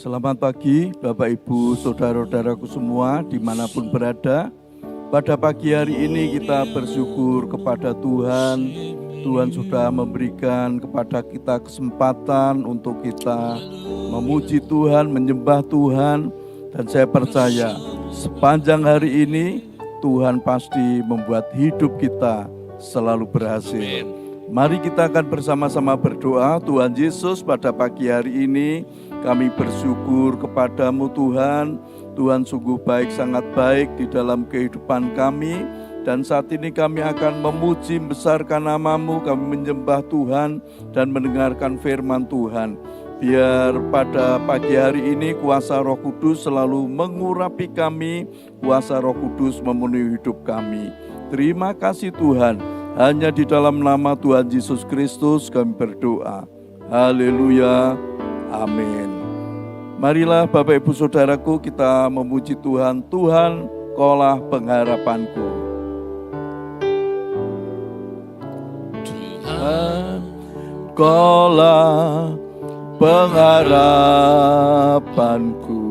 Selamat pagi Bapak Ibu Saudara-saudaraku semua dimanapun berada. Pada pagi hari ini kita bersyukur kepada Tuhan. Tuhan sudah memberikan kepada kita kesempatan untuk kita memuji Tuhan, menyembah Tuhan. Dan saya percaya sepanjang hari ini Tuhan pasti membuat hidup kita selalu berhasil. Mari kita akan bersama-sama berdoa. Tuhan Yesus, pada pagi hari ini kami bersyukur kepadamu Tuhan. Tuhan sungguh baik, sangat baik di dalam kehidupan kami. Dan saat ini kami akan memuji, membesarkan namamu, kami menyembah Tuhan dan mendengarkan firman Tuhan. Biar pada pagi hari ini kuasa Roh Kudus selalu mengurapi kami, kuasa Roh Kudus memenuhi hidup kami. Terima kasih Tuhan. Hanya di dalam nama Tuhan Yesus Kristus kami berdoa. Haleluya. Amin. Marilah Bapak Ibu Saudaraku kita memuji Tuhan. Tuhan, Kaulah pengharapanku. Tuhan, Kaulah pengharapanku.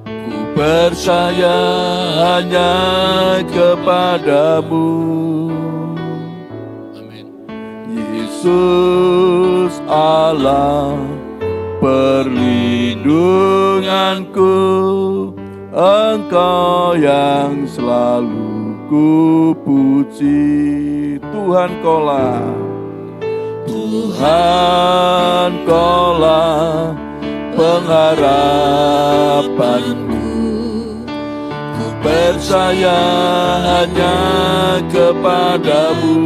Ku percaya hanya kepadamu. Yesus Allah perlindunganku, Engkau yang selalu ku puji. Tuhan Kaulah, Tuhan Kaulah pengharapanku. Ku percaya hanya kepadamu.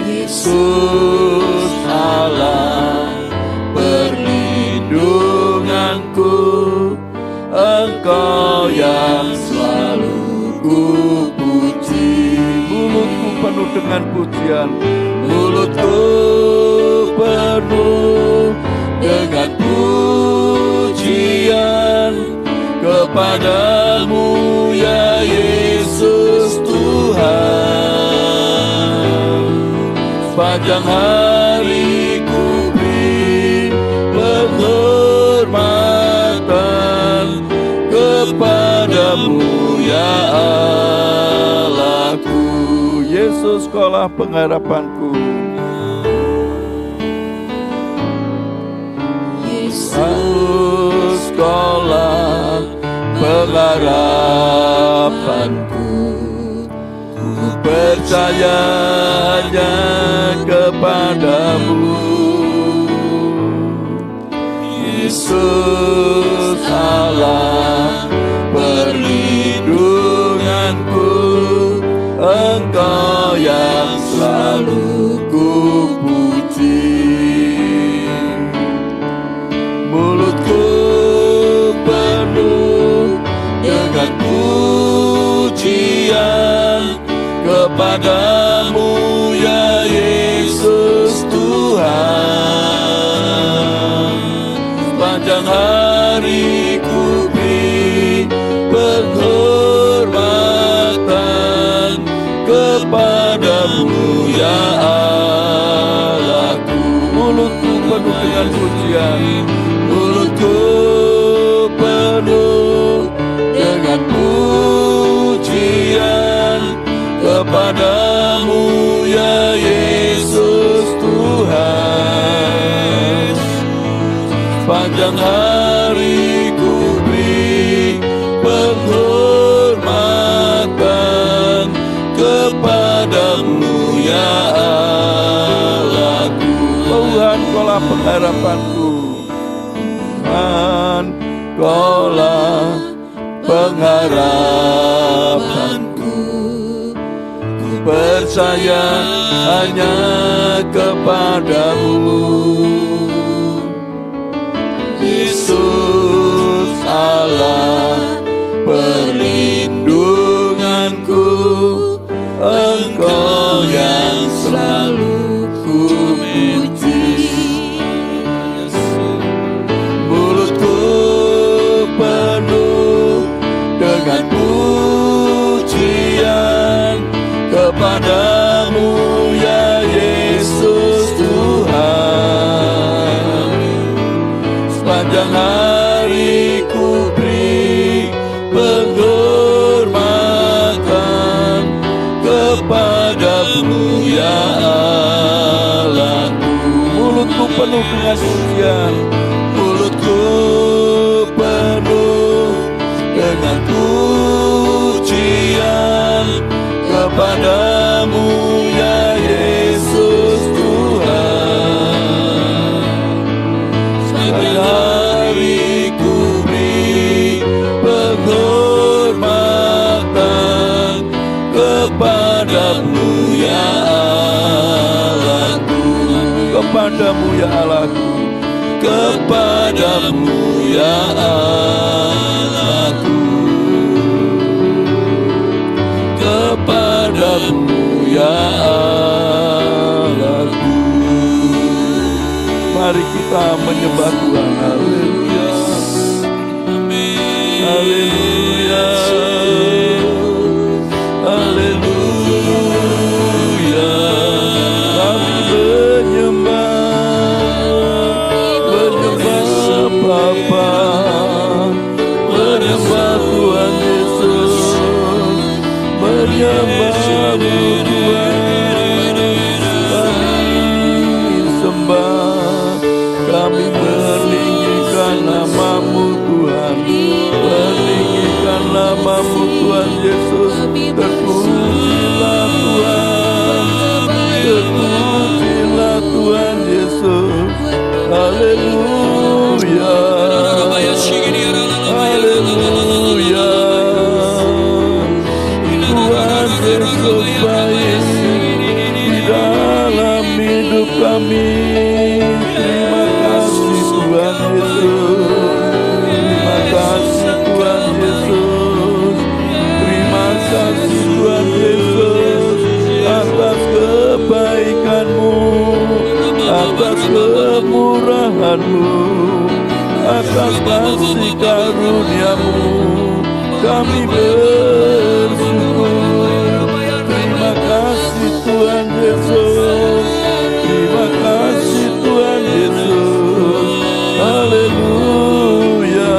Yesus Allah perlindunganku, Engkau yang selalu ku puji. Mulutku penuh dengan pujian, mulutku penuh dengan pujian kepadamu ya Yesus Tuhan. Sepanjang hari ku beri penghormatan kepadamu ya Allahku. Yesus Kaulah pengharapanku. Yesus Kaulah pengharapanku. Ku percaya hanya kepadamu. Yesus Allah perlindunganku, Engkau yang selalu ku puji. Mulutku penuh dengan pujian kepadamu ya Yesus Tuhan. Sepanjang hari ku beri penghormatan kepadamu ya Allahku. Mulutku penuh dengan pujian, mulutku penuh dengan pujian kepadamu ya Yesus Tuhan. Sepanjang hari ku beri penghormatan kepadamu ya Allahku. Tuhan Kaulah pengharapanku, Tuhan Kaulah pengharapanku. Percaya hanya kepadamu. Yesus Allah perlindunganku, Engkau yang selalu ku puji. Mulutku penuh dengan pujian kepadamu ya Yesus Tuhan. dengan pujian. Mulutku penuh dengan pujian kepadamu ya Yesus Tuhan. Setiap hari ku beri penghormatan kepadamu ya Allahku, kepadamu ya Allahku, kepadamu ya Allahku, kepadamu ya Allahku. Mari kita menyembah Tuhan. Haleluya, haleluya, haleluya. Kami menyembah Bapa, menyembah Tuhan Yesus, menyembah-Mu Tuhan. Kami sembah, kami meninggikan nama-Mu Tuhan, meninggikan nama-Mu Tuhan Yesus. Terpujilah Tuhan, terpujilah Tuhan Yesus. Haleluya, haleluya. Tuhan Yesus baik di dalam hidup kami. Terima kasih Tuhan Yesus, terima kasih Tuhan Yesus, terima kasih Tuhan Yesus atas kebaikan-Mu, atas kemurahan-Mu, atas kasih karunia-Mu. Kami bersyukur. Terima kasih Tuhan Yesus, terima kasih Tuhan Yesus. Haleluya.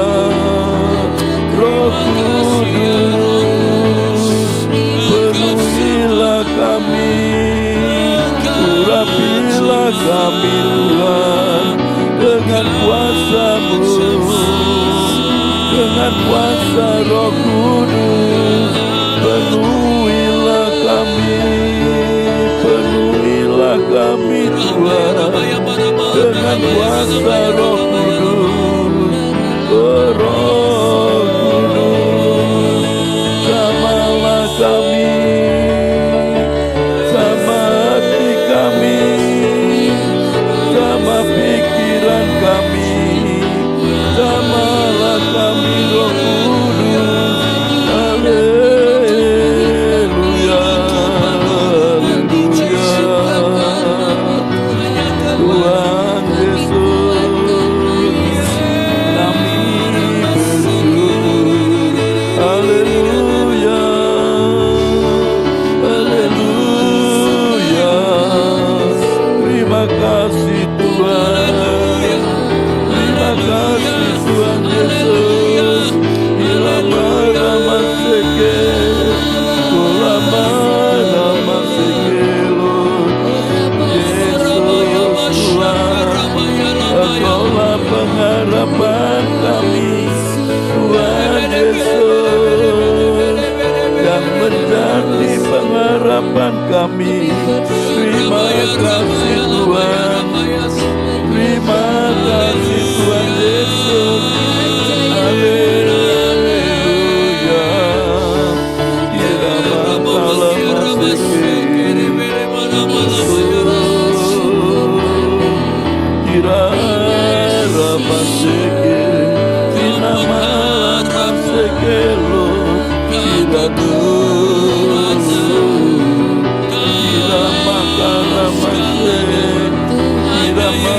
Roh Kudus, penuhilah kami, urapilah kami Tuhan dengan kuasa-Mu, dengan kuasa Roh Kudus. Penuhilah kami, penuhilah kami Tuhan dengan kuasa Roh Kudus. Oh, Roh Kudus, jamalah kami, sama hati kami, sama pikiran kami, jamalah kami Roh Kudus. Haleluya, haleluya. Tuhan Yesus, kami bersyukur. Haleluya, haleluya. Terima kasih Tuhan, terima kasih Tuhan Yesus. Ilama rama seke, ulama rama seke lo. Yesus Tuhan, Engkaulah pengharapan kami. Tuhan Yesus yang menjadi pengharapan kami. Terima kasih Tuhan, terima kasih Tuhan Yesus. Haleluya. Irama kalama seke, irama seke, irama seke lo, iradu, irama kalama seke, irama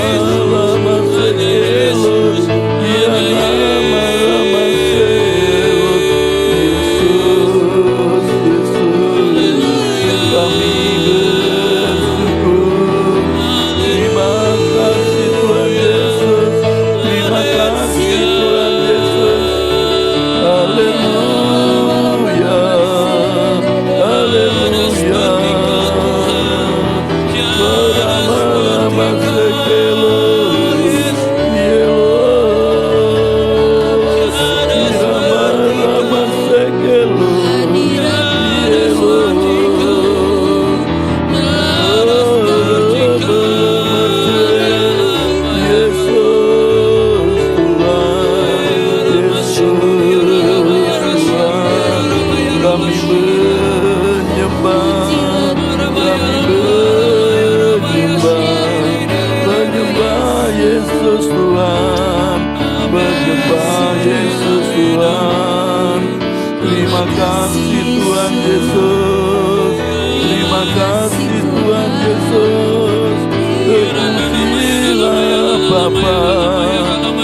lama seke lo, irama lama seke lo. Yesus, Yesus, kami bersyukur. Terima kasih Tuhan Yesus, terima kasih Tuhan Yesus. Haleluya. kasih Tuhan Yesus, terima kasih Tuhan Yesus. Terpujilah Bapa,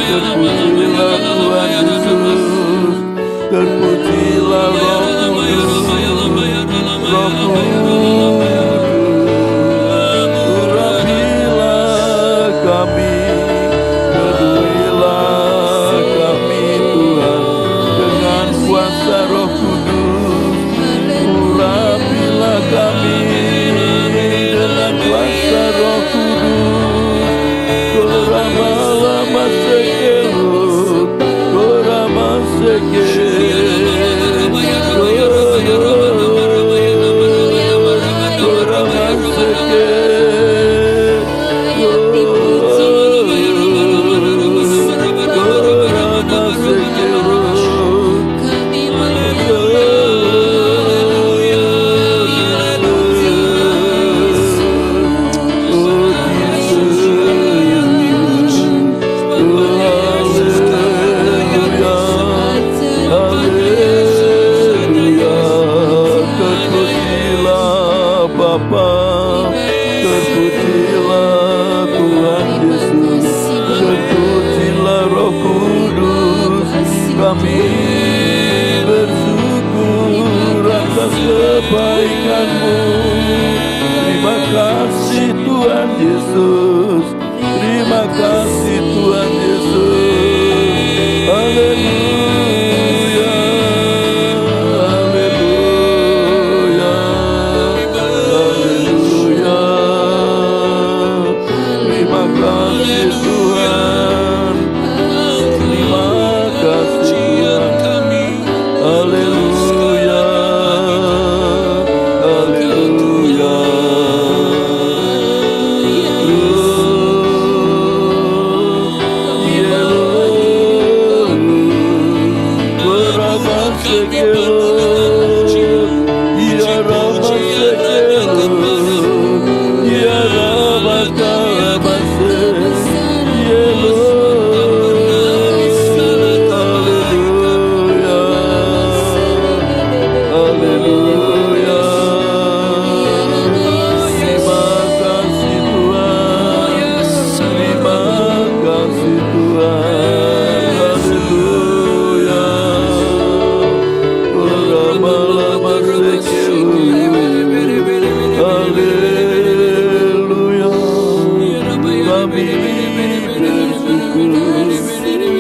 terpujilah Tuhan Yesus, terpujilah Roh Kudus, Roh Kudus. Urapilah kami, penuhilah kami Tuhan dengan kuasa Roh Kudus. Urapilah kami dengan kuasa Roh Kudus. Korama sekelut, korama sekelut, korama sekelut, korama sekelut. Bapa, terpujilah Tuhan Yesus, terpujilah Roh Kudus. Kami bersyukur atas kebaikan-Mu. Terima kasih Tuhan Yesus, terima kasih Tuhan Yesus. Haleluya, haleluya, haleluya. Terima kasih Tuhan, terima kasih Tuhan.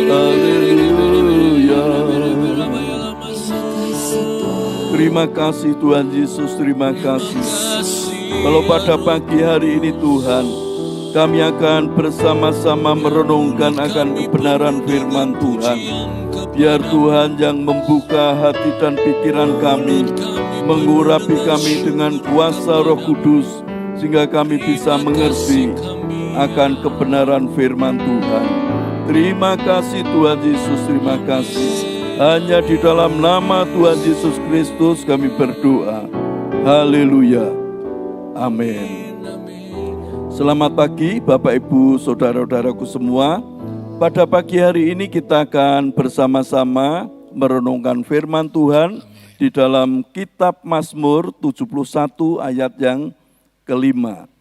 Haleluya, haleluya. Terima kasih Tuhan Yesus, terima kasih. Kalau pada pagi hari ini Tuhan, kami akan bersama-sama merenungkan akan kebenaran firman Tuhan. Biar Tuhan yang membuka hati dan pikiran kami, mengurapi kami dengan kuasa Roh Kudus, sehingga kami bisa mengerti akan kebenaran firman Tuhan. Terima kasih Tuhan Yesus, terima kasih. Hanya di dalam nama Tuhan Yesus Kristus kami berdoa. Haleluya. Amin. Selamat pagi Bapak Ibu Saudara-saudaraku semua. Pada pagi hari ini kita akan bersama-sama merenungkan firman Tuhan di dalam kitab Mazmur 71 ayat yang kelima.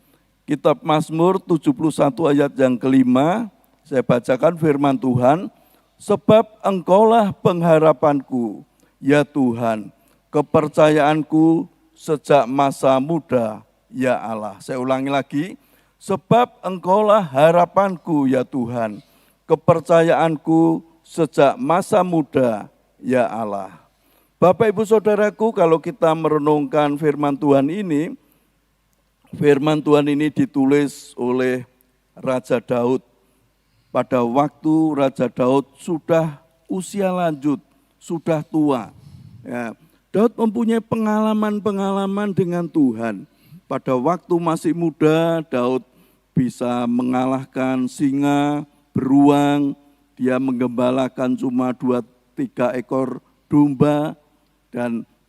Kitab Mazmur 71 ayat yang kelima, saya bacakan firman Tuhan. Sebab Engkaulah pengharapanku, ya Tuhan, kepercayaanku sejak masa muda, ya Allah. Saya ulangi lagi, sebab Engkaulah harapanku, ya Tuhan, kepercayaanku sejak masa muda, ya Allah. Bapak Ibu Saudaraku, kalau kita merenungkan firman Tuhan ini ditulis oleh Raja Daud. Pada waktu Raja Daud sudah usia lanjut, sudah tua. Ya, Daud mempunyai pengalaman-pengalaman dengan Tuhan. Pada waktu masih muda, Daud bisa mengalahkan singa, beruang. Dia menggembalakan cuma 2-3 ekor domba.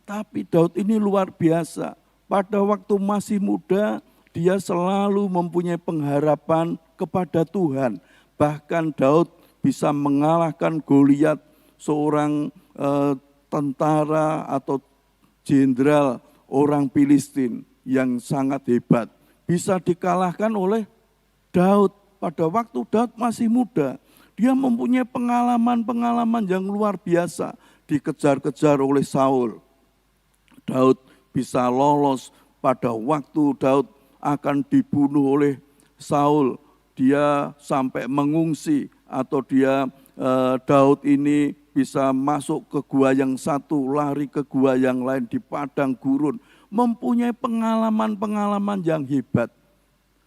Tapi Daud ini luar biasa. Pada waktu masih muda, dia selalu mempunyai pengharapan kepada Tuhan. Bahkan Daud bisa mengalahkan Goliat, seorang tentara atau jenderal orang Filistin yang sangat hebat. Bisa dikalahkan oleh Daud. Pada waktu Daud masih muda, dia mempunyai pengalaman-pengalaman yang luar biasa. Dikejar-kejar oleh Saul. Daud bisa lolos pada waktu Daud akan dibunuh oleh Saul. Dia sampai mengungsi atau Daud ini bisa masuk ke gua yang satu, lari ke gua yang lain di padang gurun. Mempunyai pengalaman-pengalaman yang hebat.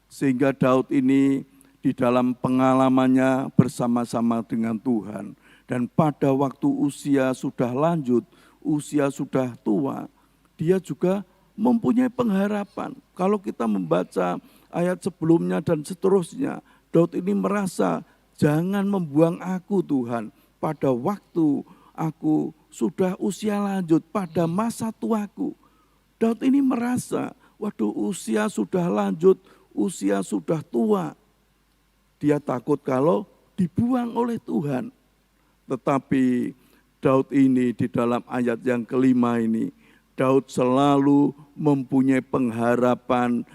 Sehingga Daud ini di dalam pengalamannya bersama-sama dengan Tuhan. Dan pada waktu usia sudah lanjut, usia sudah tua, dia juga mempunyai pengharapan. Kalau kita membaca ayat sebelumnya dan seterusnya, Daud ini merasa, jangan membuang aku Tuhan, pada waktu aku sudah usia lanjut, pada masa tuaku. Daud ini merasa, waduh usia sudah lanjut, usia sudah tua. Dia takut kalau dibuang oleh Tuhan. Tetapi Daud ini di dalam ayat yang kelima ini, Daud selalu mempunyai pengharapan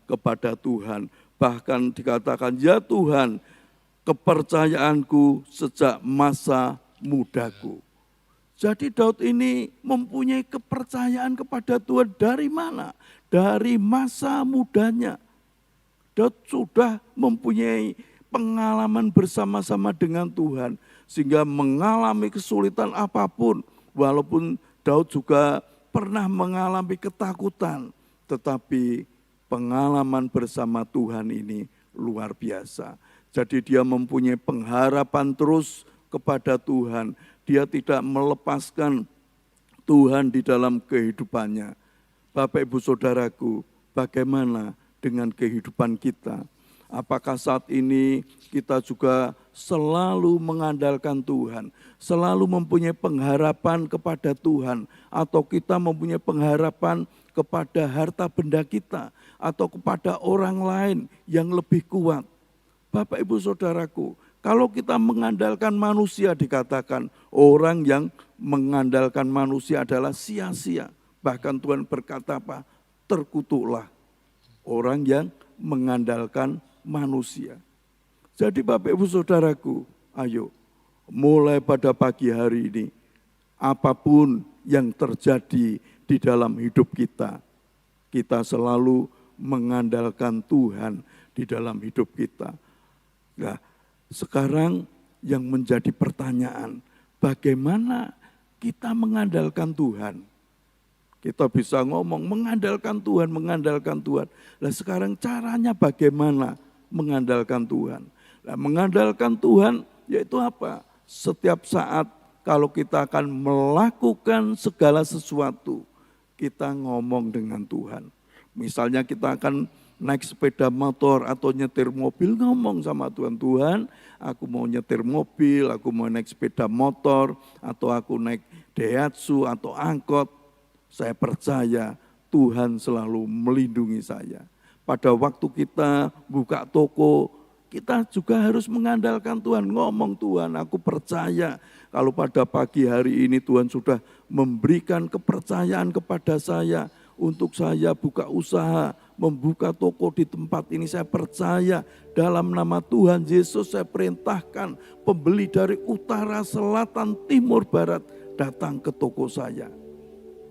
kepada Tuhan. Bahkan dikatakan, ya Tuhan, kepercayaanku sejak masa mudaku. Jadi Daud ini mempunyai kepercayaan kepada Tuhan dari mana? Dari masa mudanya. Daud sudah mempunyai pengalaman bersama-sama dengan Tuhan. Sehingga mengalami kesulitan apapun. Walaupun Daud juga pernah mengalami ketakutan. Tetapi pengalaman bersama Tuhan ini luar biasa. Jadi dia mempunyai pengharapan terus kepada Tuhan. Dia tidak melepaskan Tuhan di dalam kehidupannya. Bapak Ibu Saudaraku, bagaimana dengan kehidupan kita? Apakah saat ini kita juga selalu mengandalkan Tuhan, selalu mempunyai pengharapan kepada Tuhan, atau kita mempunyai pengharapan kepada harta benda kita, atau kepada orang lain yang lebih kuat? Bapak Ibu Saudaraku, kalau kita mengandalkan manusia, dikatakan orang yang mengandalkan manusia adalah sia-sia. Bahkan Tuhan berkata apa? Terkutuklah orang yang mengandalkan manusia. Jadi Bapak Ibu Saudaraku, ayo mulai pada pagi hari ini, apapun yang terjadi di dalam hidup kita, kita selalu mengandalkan Tuhan di dalam hidup kita. Nah, sekarang yang menjadi pertanyaan, bagaimana kita mengandalkan Tuhan? Kita bisa ngomong mengandalkan Tuhan, mengandalkan Tuhan. Nah sekarang caranya bagaimana mengandalkan Tuhan? Nah mengandalkan Tuhan yaitu apa? Setiap saat kalau kita akan melakukan segala sesuatu, kita ngomong dengan Tuhan. Misalnya kita akan naik sepeda motor atau nyetir mobil, ngomong sama Tuhan, Tuhan aku mau nyetir mobil, aku mau naik sepeda motor, atau aku naik Daihatsu atau angkot. Saya percaya Tuhan selalu melindungi saya. Pada waktu kita buka toko, kita juga harus mengandalkan Tuhan. Ngomong, Tuhan aku percaya kalau pada pagi hari ini Tuhan sudah memberikan kepercayaan kepada saya. Untuk saya buka usaha, membuka toko di tempat ini, saya percaya dalam nama Tuhan Yesus saya perintahkan pembeli dari utara, selatan, timur, barat datang ke toko saya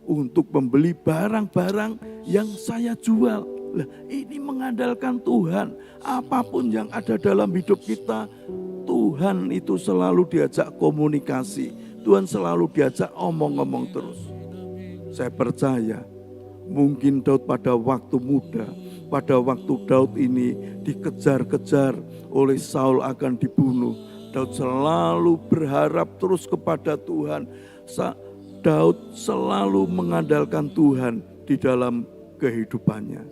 untuk membeli barang-barang yang saya jual. Lah, ini mengandalkan Tuhan. Apapun yang ada dalam hidup kita, Tuhan itu selalu diajak komunikasi. Tuhan selalu diajak omong-omong terus. Saya percaya, mungkin Daud pada waktu muda, pada waktu Daud ini dikejar-kejar oleh Saul akan dibunuh, Daud selalu berharap terus kepada Tuhan. Daud selalu mengandalkan Tuhan di dalam kehidupannya.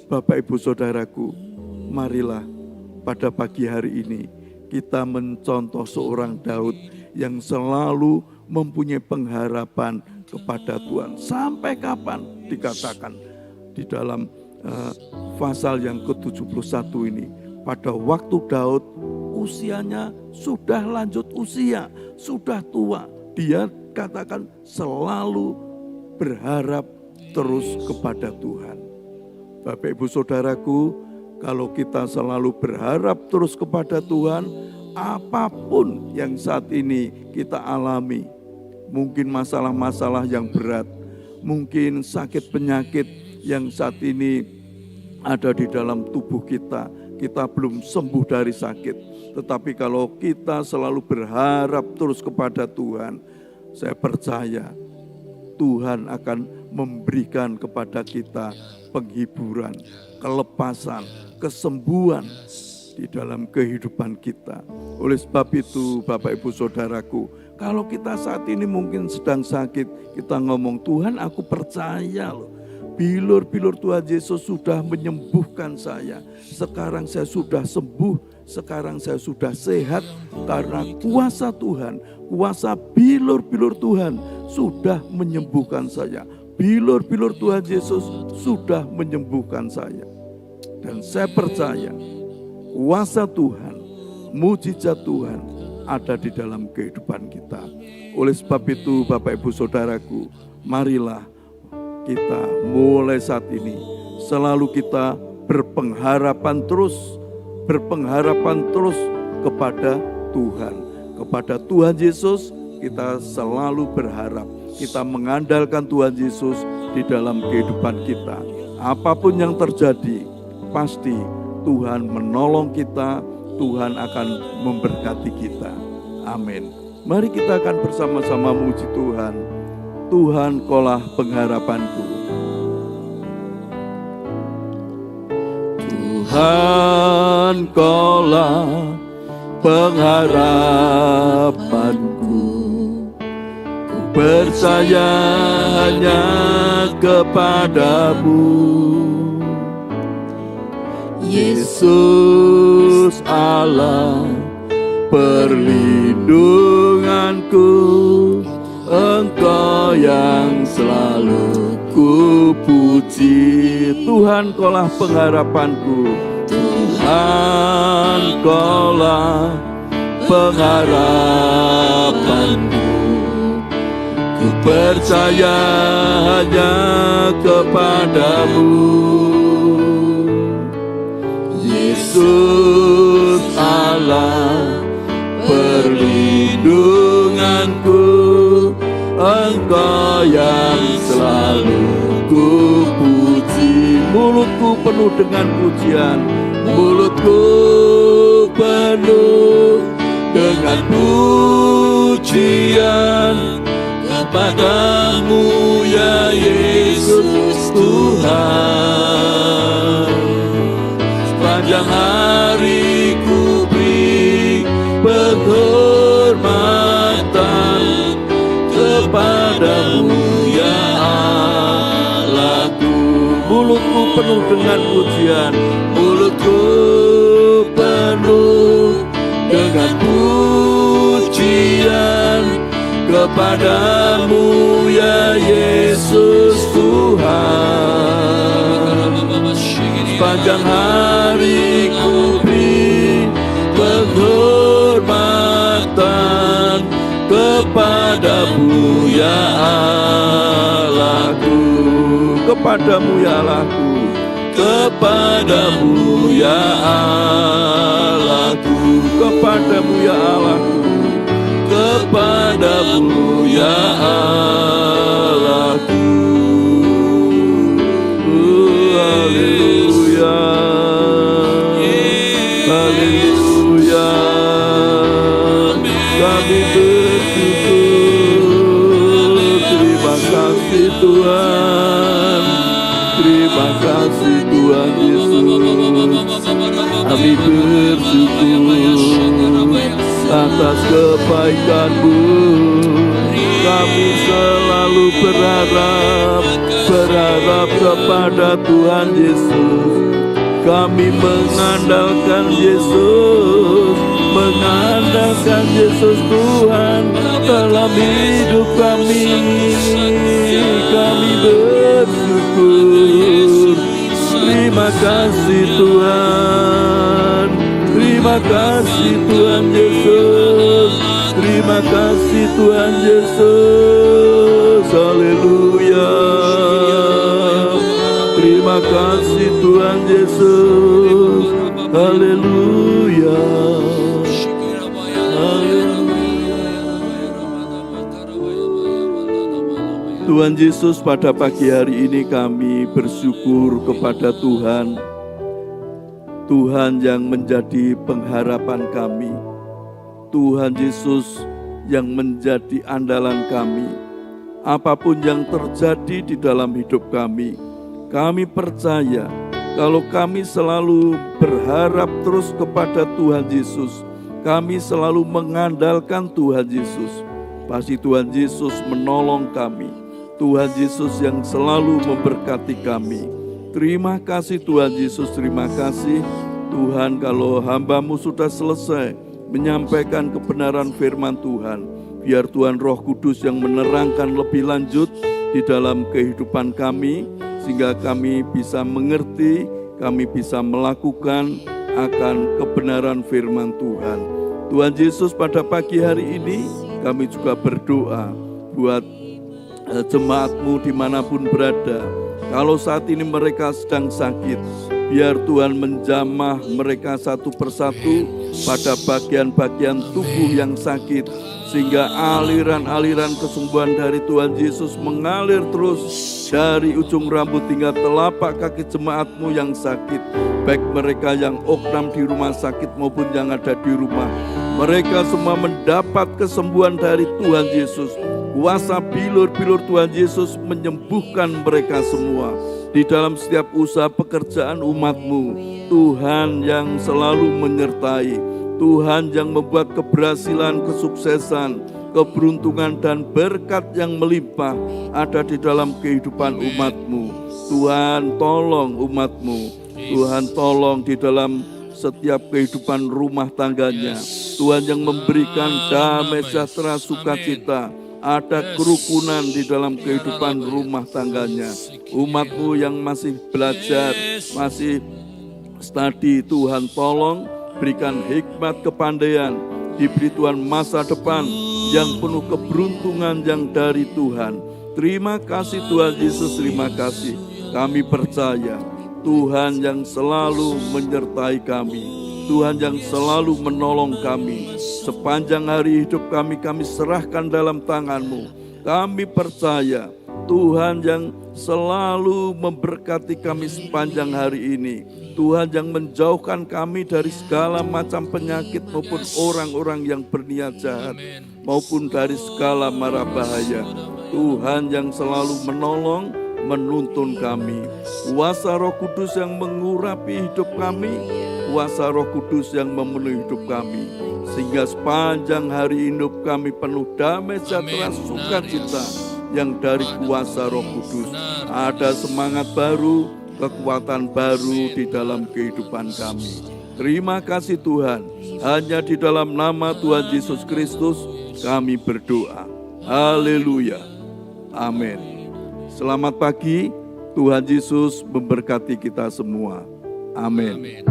Bapak Ibu Saudaraku, marilah pada pagi hari ini kita mencontoh seorang Daud yang selalu mempunyai pengharapan kepada Tuhan. Sampai kapan? Dikatakan di dalam pasal yang ke-71 ini. Pada waktu Daud usianya sudah lanjut usia, sudah tua. dia katakan selalu berharap terus kepada Tuhan. Bapak Ibu Saudaraku, kalau kita selalu berharap terus kepada Tuhan, apapun yang saat ini kita alami, mungkin masalah-masalah yang berat, mungkin sakit penyakit yang saat ini ada di dalam tubuh kita belum sembuh dari sakit. Tetapi kalau kita selalu berharap terus kepada Tuhan, saya percaya Tuhan akan memberikan kepada kita penghiburan, kelepasan, kesembuhan di dalam kehidupan kita. Oleh sebab itu, Bapak Ibu Saudaraku, kalau kita saat ini mungkin sedang sakit, kita ngomong, Tuhan aku percaya loh, bilur-bilur Tuhan Yesus sudah menyembuhkan saya. Sekarang saya sudah sembuh, sekarang saya sudah sehat karena kuasa Tuhan, kuasa bilur-bilur Tuhan sudah menyembuhkan saya. Bilur-bilur Tuhan Yesus sudah menyembuhkan saya. Dan saya percaya kuasa Tuhan, mujizat Tuhan ada di dalam kehidupan kita. Oleh sebab itu Bapak Ibu Saudaraku, marilah kita mulai saat ini selalu kita berpengharapan terus kepada Tuhan. Kepada Tuhan Yesus kita selalu berharap. Kita mengandalkan Tuhan Yesus di dalam kehidupan kita. Apapun yang terjadi, pasti Tuhan menolong kita, Tuhan akan memberkati kita. Amin. Mari kita akan bersama-sama memuji Tuhan. Tuhan kaulah pengharapanku. Tuhan kaulah pengharapanku. Ku percaya hanya kepadamu, Yesus Allah perlindunganku. Engkau yang selalu ku puji. Tuhan kaulah pengharapanku. Tuhan kaulah pengharapanku. Ku percaya hanya kepadamu, Yesus Allah perlindunganku. Engkau yang selalu ku puji. Mulutku penuh dengan pujian, mulutku penuh dengan pujian kepadamu ya Yesus Tuhan. Sepanjang hari ku beri penghormatan kepadamu ya Allahku. Mulutku penuh dengan pujian, mulutku penuh dengan pujian kepadamu ya Yesus Tuhan. Sepanjang hari ku beri penghormatan kepadamu ya Allahku. Kepadamu ya Allahku, kepadamu ya Allahku, kepadamu ya Allahku, kepadamu ya Allahku. Haleluya, haleluya. Kami bersyukur. Terima kasih Tuhan, terima kasih Tuhan Yesus. Kami bersyukur atas kebaikan-Mu. Kami selalu berharap kepada Tuhan Yesus. Kami mengandalkan Yesus, mengandalkan Yesus Tuhan dalam hidup kami. Kami bersyukur. Terima kasih Tuhan, terima kasih Tuhan Yesus, terima Terima kasih Tuhan Yesus. Haleluya. Terima kasih Tuhan Yesus. Haleluya. Tuhan Yesus, pada pagi hari ini kami bersyukur kepada Tuhan. Tuhan yang menjadi pengharapan kami. Tuhan Yesus yang menjadi andalan kami. Apapun yang terjadi di dalam hidup kami percaya kalau kami selalu berharap terus kepada Tuhan Yesus, kami selalu mengandalkan Tuhan Yesus, pasti Tuhan Yesus menolong kami. Tuhan Yesus yang selalu memberkati kami. Terima kasih Tuhan Yesus, terima kasih Tuhan kalau hamba-Mu sudah selesai menyampaikan kebenaran firman Tuhan. Biar Tuhan Roh Kudus yang menerangkan lebih lanjut di dalam kehidupan kami, sehingga kami bisa mengerti, kami bisa melakukan akan kebenaran firman Tuhan. Tuhan Yesus, pada pagi hari ini kami juga berdoa buat jemaat-Mu dimanapun berada. Kalau saat ini mereka sedang sakit, biar Tuhan menjamah mereka satu persatu pada bagian-bagian tubuh yang sakit, sehingga aliran-aliran kesembuhan dari Tuhan Yesus mengalir terus dari ujung rambut hingga telapak kaki jemaat-Mu yang sakit, baik mereka yang oknam di rumah sakit maupun yang ada di rumah. Mereka semua mendapat kesembuhan dari Tuhan Yesus. Kuasa bilur-bilur Tuhan Yesus menyembuhkan mereka semua. Di dalam setiap usaha pekerjaan umat-Mu, Tuhan yang selalu menyertai, Tuhan yang membuat keberhasilan, kesuksesan, keberuntungan dan berkat yang melimpah ada di dalam kehidupan umat-Mu. Tuhan tolong umat-Mu, Tuhan tolong di dalam setiap kehidupan rumah tangganya. Tuhan yang memberikan damai sejahtera, sukacita, ada kerukunan di dalam kehidupan rumah tangganya. Umat-Mu yang masih belajar, masih studi, Tuhan tolong berikan hikmat, kepandaian, diberi Tuhan masa depan yang penuh keberuntungan yang dari Tuhan. Terima kasih Tuhan Yesus, terima kasih. Kami percaya Tuhan yang selalu menyertai kami, Tuhan yang selalu menolong kami. Sepanjang hari hidup kami serahkan dalam tangan-Mu. Kami percaya Tuhan yang selalu memberkati kami sepanjang hari ini. Tuhan yang menjauhkan kami dari segala macam penyakit maupun orang-orang yang berniat jahat, maupun dari segala mara bahaya. Tuhan yang selalu menolong, menuntun kami. Kuasa Roh Kudus yang mengurapi hidup kami, kuasa Roh Kudus yang memenuhi hidup kami, sehingga sepanjang hari hidup kami penuh damai sejahtera, sukacita yang dari kuasa Roh Kudus. Ada semangat baru, kekuatan baru di dalam kehidupan kami. Terima kasih Tuhan. Hanya di dalam nama Tuhan Yesus Kristus kami berdoa. Haleluya. Amin. Selamat pagi, Tuhan Yesus memberkati kita semua. Amin.